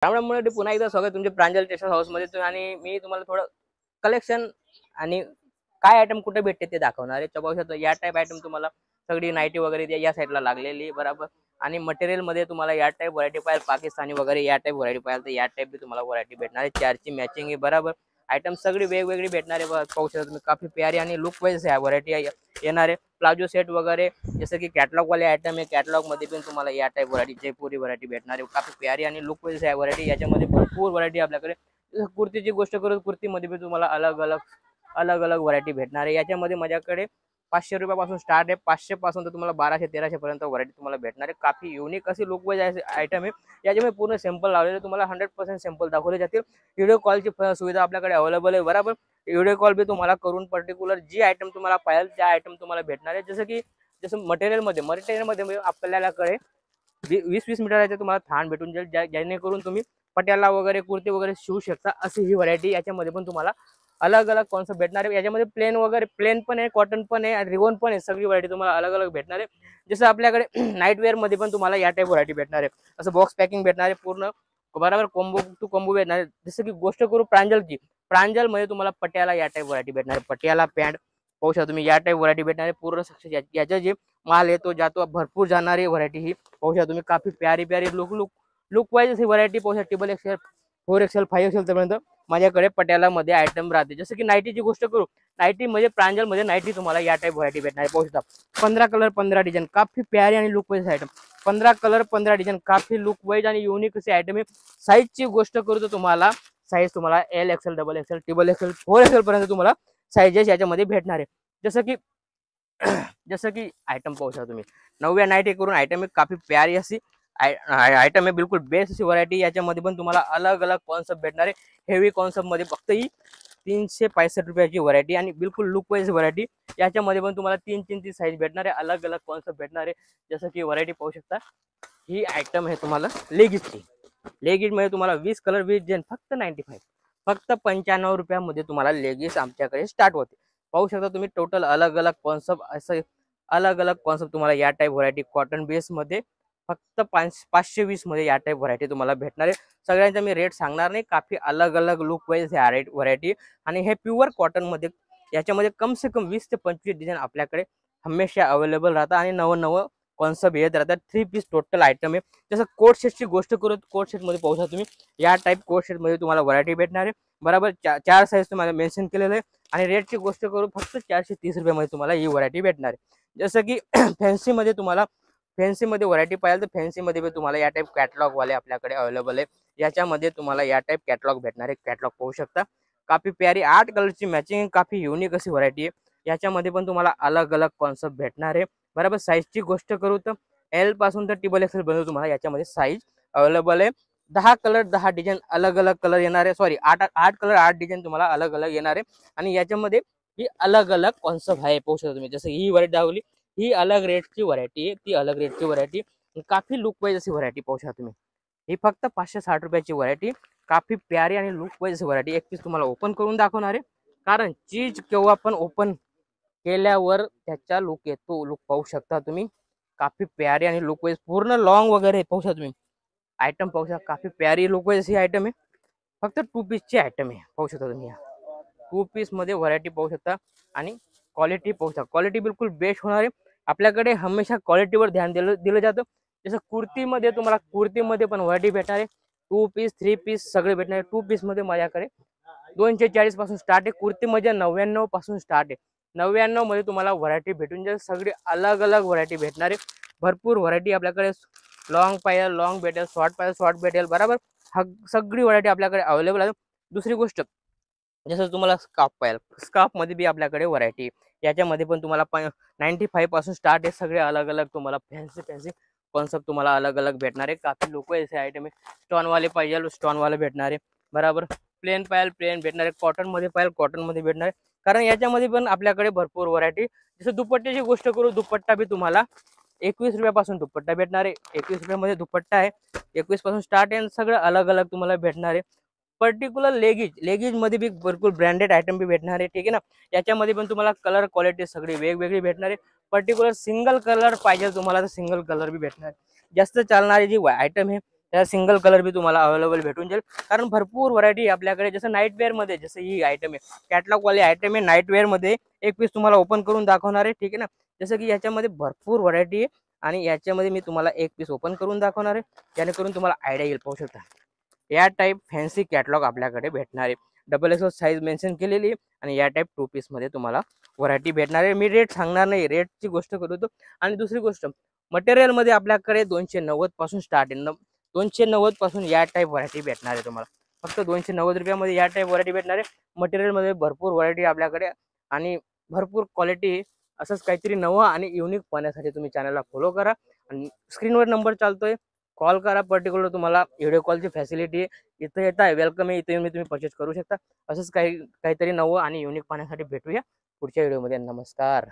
त्यामुळे पुन्हा एकदा स्वागत तुमचे प्रांजल टेक्सटाईल हाऊस मध्ये आणि मी तुम्हाला थोडं कलेक्शन आणि काय आयटम कुठे भेटते ते दाखवणार आहे। पाहू शकता या टाइप आयटम तुम्हाला सगळी नाईटी वगैरे या साईडला लागलेली बरोबर। आणि मटेरियल मध्ये तुम्हाला या टाइप व्हरायटी पाहिजे पाकिस्तानी वगैरे या टाइप व्हरायटी पाहिजे तर या टाइप भी तुम्हाला व्हरायटी भेटणार आहे। चारची मॅचिंग आहे बरोबर। आयटम सगळी वेगवेगळी भेटणार आहे। पाहू शकता तुम्ही काफी प्यारी आणि लुक वाईज है व्हरायटी येणार आहे। प्लाझो सेट वगैरे जैसे की कॅटलॉग वाले आयटम आहे। कॅटलॉग मध्ये पण तुम्हाला या टाइप व्हरायटी जयपुरी व्हरायटी भेटणार आहे। काफी प्यारी आणि लुक वाईज है व्हरायटी। याच्यामध्ये भरपूर व्हरायटी आपल्याकडे कुर्तीची गोष्ट करू कुर्तीमध्ये पण तुम्हाला अलग अलग व्हरायटी भेटणार आहे। याच्यामध्ये माझ्याकडे 500 रुपयापासून स्टार्ट आहे। 500 पासून तर तुम्हाला 1200-1300 पर्यंत व्हरायटी तुम्हाला भेटणार आहे। काफी युनिक अशी लुक वाईज आयटम आहे। याच्यामध्ये पूर्ण सॅम्पल लावलेले तुम्हाला 100% सॅम्पल दाखवले जातील। व्हिडिओ कॉलची सुविधा आपल्याकडे अवेलेबल आहे बरोबर। व्हिडिओ कॉल भी तुम्हाला करून पर्टिक्युलर जी आयटम तुम्हाला पाहिजे त्या आयटम तुम्हाला भेटणार आहे। जसं मटेरियल मध्ये आपल्याकडे 20-20 मीटरचे तुम्हाला थान भेटून जाईल जेणेकरून तुम्ही पट्याला वगैरे कुर्ती वगैरे शिवू शकता। अशी ही व्हरायटी याच्यामध्ये पण तुम्हाला अलग अलग कॉन्सेप्ट भेटणार आहे। याच्यामध्ये प्लेन पण आहे, कॉटन पण आहे, रिवॉन पण आहे। सगळी व्हरायटी तुम्हाला अलग अलग भेटणार आहे। जसं आपल्याकडे नाईट वेअर मध्ये पण तुम्हाला या टाइप व्हरायटी भेटणार आहे। असं बॉक्स पॅकिंग भेटणार आहे पूर्ण बरोबर। कॉम्बो टू कॉम्बो भेटणार आहे। जसं की गोष्ट करू प्रांजलची, प्रांजल मध्ये तुम्हाला पट्याला या टाइप व्हरायटी भेटणार आहे। पट्याला पॅन्ट पाहू शकता तुम्ही या टाइप व्हरायटी भेटणार आहे। पूर्ण सक्सेस याच्या जे माल येतो जातो भरपूर जाणारी व्हरायटी ही पाहू शकता तुम्ही। काफी प्यारी लुक वाईज ही व्हरायटी पाहू शकता। टेबल एक्सेल 4XL 5XL पर्यंत माझ्याकडे पट्याला मध्ये आयटम राहते। जसं की नाईटीची गोष्ट करू, नाईटी मध्ये प्रांजल मध्ये नाईटी तुम्हाला या टाइप व्हरायटी भेटणार आहे। पाहू शकता 15 कलर 15 डिझाइन काफी प्यारी आणि look wise item. 15 colour 15 design काफी लुक वाईज आणि युनिक असे आयटम आहे। साईजची गोष्ट करू तर तुम्हाला साईज तुम्हाला LXL XXL XXL 4XL पर्यंत तुम्हाला साईजेस याच्यामध्ये भेटणार आहे। जसं की आयटम पाहू शकता तुम्ही 9 नाईटी करून आयटम काफी प्यारी अशी आयटम आहे। बिलकुल बेस्ट अशी व्हरायटी। याच्यामध्ये पण तुम्हाला अलग अलग कॉन्सेप्ट भेटणार आहे। हेवी कॉन्सेप्ट मध्ये फक्त ही 365 रुपयाची व्हरायटी आणि बिलकुल लुक वाईज व्हरायटी। याच्यामध्ये पण तुम्हाला 3 साईज भेटणार आहे। अलग अलग कॉन्सेप्ट भेटणार आहे। जसं की व्हरायटी पाहू शकता ही आयटम आहे तुम्हाला लेगीजची। लेगीज मध्ये तुम्हाला 20 कलर 20 डिझाइन फक्त 95 फक्त 95 रुपयामध्ये तुम्हाला लेगीज आमच्याकडे स्टार्ट होते। पाहू शकता तुम्ही टोटल अलग अलग कॉन्सेप्ट असं अलग अलग कॉन्सेप्ट तुम्हाला या टाइप व्हरायटी कॉटन बेस मध्ये फक्त 520 मध्ये या टाइप व्हरायटी तुम्हाला भेटणार आहे। सगळ्यांचा मी रेट सांगणार नाही। काफी अलग अलग लुक वाईज हे व्हरायटी आणि हे प्युअर कॉटन मध्ये याच्यामध्ये कम से कम 20 ते 25 डिझाइन आपल्याकडे हमेशा अवेलेबल राहतात आणि नवं कॉन्सेप्ट येत राहतात। 3 पीस टोटल आयटम आहे। जसं कोट सेटची गोष्ट करू कोट सेट मध्ये पाहू शकता तुम्ही या टाइप कोट सेट मध्ये तुम्हाला व्हरायटी भेटणार आहे बरोबर। 4 साईज तुम्हाला मेन्शन केलेलं आहे आणि रेटची गोष्ट करू फक्त 430 रुपयामध्ये तुम्हाला ही व्हरायटी भेटणार आहे। जसं की फॅन्सी मध्ये तुम्हाला फॅन्सी मध्ये व्हरायटी पाहिजे तर फॅन्सी मध्ये भी तुम्हाला या टाइप कॅटलॉग वाले आपल्याकडे अवेलेबल आहे। याच्यामध्ये तुम्हाला या टाइप कॅटलॉग भेटणार आहे। कॅटलॉग पाहू शकता काफी प्यारी 8 कलरची मॅचिंग काफी युनिक अशी व्हरायटी आहे। याच्यामध्ये पण तुम्हाला अलग अलग कॉन्सेप्ट भेटणार आहे बरोबर। साईजची गोष्ट करू तर L पासून तर XXL पर्यंत तुम्हाला याच्यामध्ये साईज अवेलेबल आहे। 10 कलर 10 डिझाइन अलग अलग कलर येणार आहे। सॉरी 8 कलर 8 डिझाइन तुम्हाला अलग अलग येणार आहे आणि याच्यामध्ये ही अलग अलग कॉन्सेप्ट आहे। पाहू शकता तुम्ही जसं ही व्हरायटी दाखवली ही अलग रेटची व्हरायटी आहे। ती अलग रेटची व्हरायटी काफी लुक वाईज अशी व्हरायटी पाहू शकता तुम्ही। ही फक्त 560 रुपयाची व्हरायटी काफी प्यारी आणि लुक वाईज व्हरायटी। एक पीस तुम्हाला ओपन करून दाखवणार आहे कारण चीज केव्हा पण ओपन केल्यावर त्याचा लुक येतो। लुक पाहू शकता तुम्ही काफी प्यारी आणि लुक वाईज पूर्ण लॉंग वगैरे पाहू शकता तुम्ही। आयटम पाहू शकता काफी प्यारी लुक वाईज ही आयटम आहे। फक्त 2 पीसची आयटम आहे पाहू शकता तुम्ही। 2 पीस मध्ये व्हरायटी पाहू शकता आणि क्वालिटी पाहू शकता। क्वालिटी बिलकुल बेस्ट होणार आहे। आपल्याकडे हमेशा क्वालिटीवर ध्यान दिलं जातं। जसं कुर्तीमध्ये तुम्हाला कुर्तीमध्ये पण व्हरायटी भेटणार आहे। 2 पीस 3 पीस सगळे भेटणार आहे। 2 पीस मध्ये माझ्याकडे 240 पासून स्टार्ट आहे। कुर्तीमध्ये 99 पासून स्टार्ट आहे। 99 मध्ये तुम्हाला व्हरायटी भेटून जाईल। सगळी अलग अलग व्हरायटी भेटणार आहे। भरपूर व्हरायटी आपल्याकडे लॉंग पाहिजे लॉंग भेटेल, शॉर्ट पाहिजे शॉर्ट भेटेल बरोबर। सगळी व्हरायटी आपल्याकडे अवेलेबल आहे। दुसरी गोष्ट जसं तुम्हाला स्कार्फ पाहिजे स्कार्फ मध्ये बी आपल्याकडे व्हरायटी याच्यामध्ये पण तुम्हाला 95 पासून स्टार्ट आहे। सगळे अलग अलग तुम्हाला फॅन्सी कॉन्सेप्ट तुम्हाला अलग अलग भेटणार आहे। काफी लोक ऐसे आयटम आहे। स्टोन वाले पाहिजे स्टोन वाले भेटणार आहे बरोबर। प्लेन पाहिजे प्लेन भेटणार आहे। कॉटन मध्ये पाहिजे कॉटन मध्ये भेटणार आहे कारण याच्यामध्ये पण आपल्याकडे भरपूर व्हरायटी। जसं दुपट्ट्याची गोष्ट करू दुपट्टा भी तुम्हाला 21 रुपयापासून दुपट्टा भेटणार आहे। 21 रुपयामध्ये दुपट्टा आहे। 21 पासून स्टार्ट आहे। सगळं अलग अलग तुम्हाला भेटणार आहे। पर्टिक्युलर लेगीज मध्ये भी भरपूर ब्रँडेड आयटम भी भेटणार आहे ठीक आहे ना। याच्यामध्ये पण तुम्हाला कलर क्वालिटी सगळी वेगवेगळी भेटणार आहे। पर्टिक्युलर सिंगल कलर पाहिजे तुम्हाला तर सिंगल कलर भी भेटणार आहे। जास्त चालणारी जी आयटम आहे त्या सिंगल कलर बी तुम्हाला अवेलेबल भेटून जाईल, कारण भरपूर व्हरायटी आपल्याकडे. जसं नाईट वेअर मध्ये जसं ही आयटम आहे, कॅटलॉग वाली आयटम आहे नाईट वेअर मध्ये. एक पीस तुम्हाला ओपन करून दाखवणार आहे, ठीक आहे ना. जसं की याच्यामध्ये भरपूर व्हरायटी आहे आणि याच्यामध्ये मी तुम्हाला एक पीस ओपन करून दाखवणार आहे, जेणेकरून तुम्हाला आयडिया येईल. पाहू शकता या टाईप फॅन्सी कॅटलॉग आपल्याकडे भेटणार आहे. XXL साईज मेन्शन केलेली आहे आणि या टाईप 2 पीस मध्ये तुम्हाला व्हरायटी भेटणार आहे. मी रेट सांगणार नाही, रेटची गोष्ट करतो. आणि दुसरी गोष्ट, मटेरियल मध्ये आपल्याकडे 290 पासून स्टार्ट आहे. 290 पासून या टाईप व्हरायटी भेटणार आहे तुम्हाला. फक्त 290 रुपयामध्ये या टाईप व्हरायटी भेटणार आहे. मटेरियल मध्ये भरपूर व्हरायटी आपल्याकडे आणि भरपूर क्वालिटी. असंच काहीतरी नवं आणि युनिक पाहण्यासाठी तुम्ही चॅनलला फॉलो करा आणि स्क्रीनवर नंबर चालतोय, कॉल करा. पर्टिक्युलर तुम्हाला व्हिडिओ कॉलची फॅसिलिटी आहे. इथं येता वेलकम आहे, इथे येऊन तुम्ही परचेस करू शकता. असंच काहीतरी नवं आणि युनिक पाहण्यासाठी भेटूया पुढच्या व्हिडिओमध्ये. नमस्कार.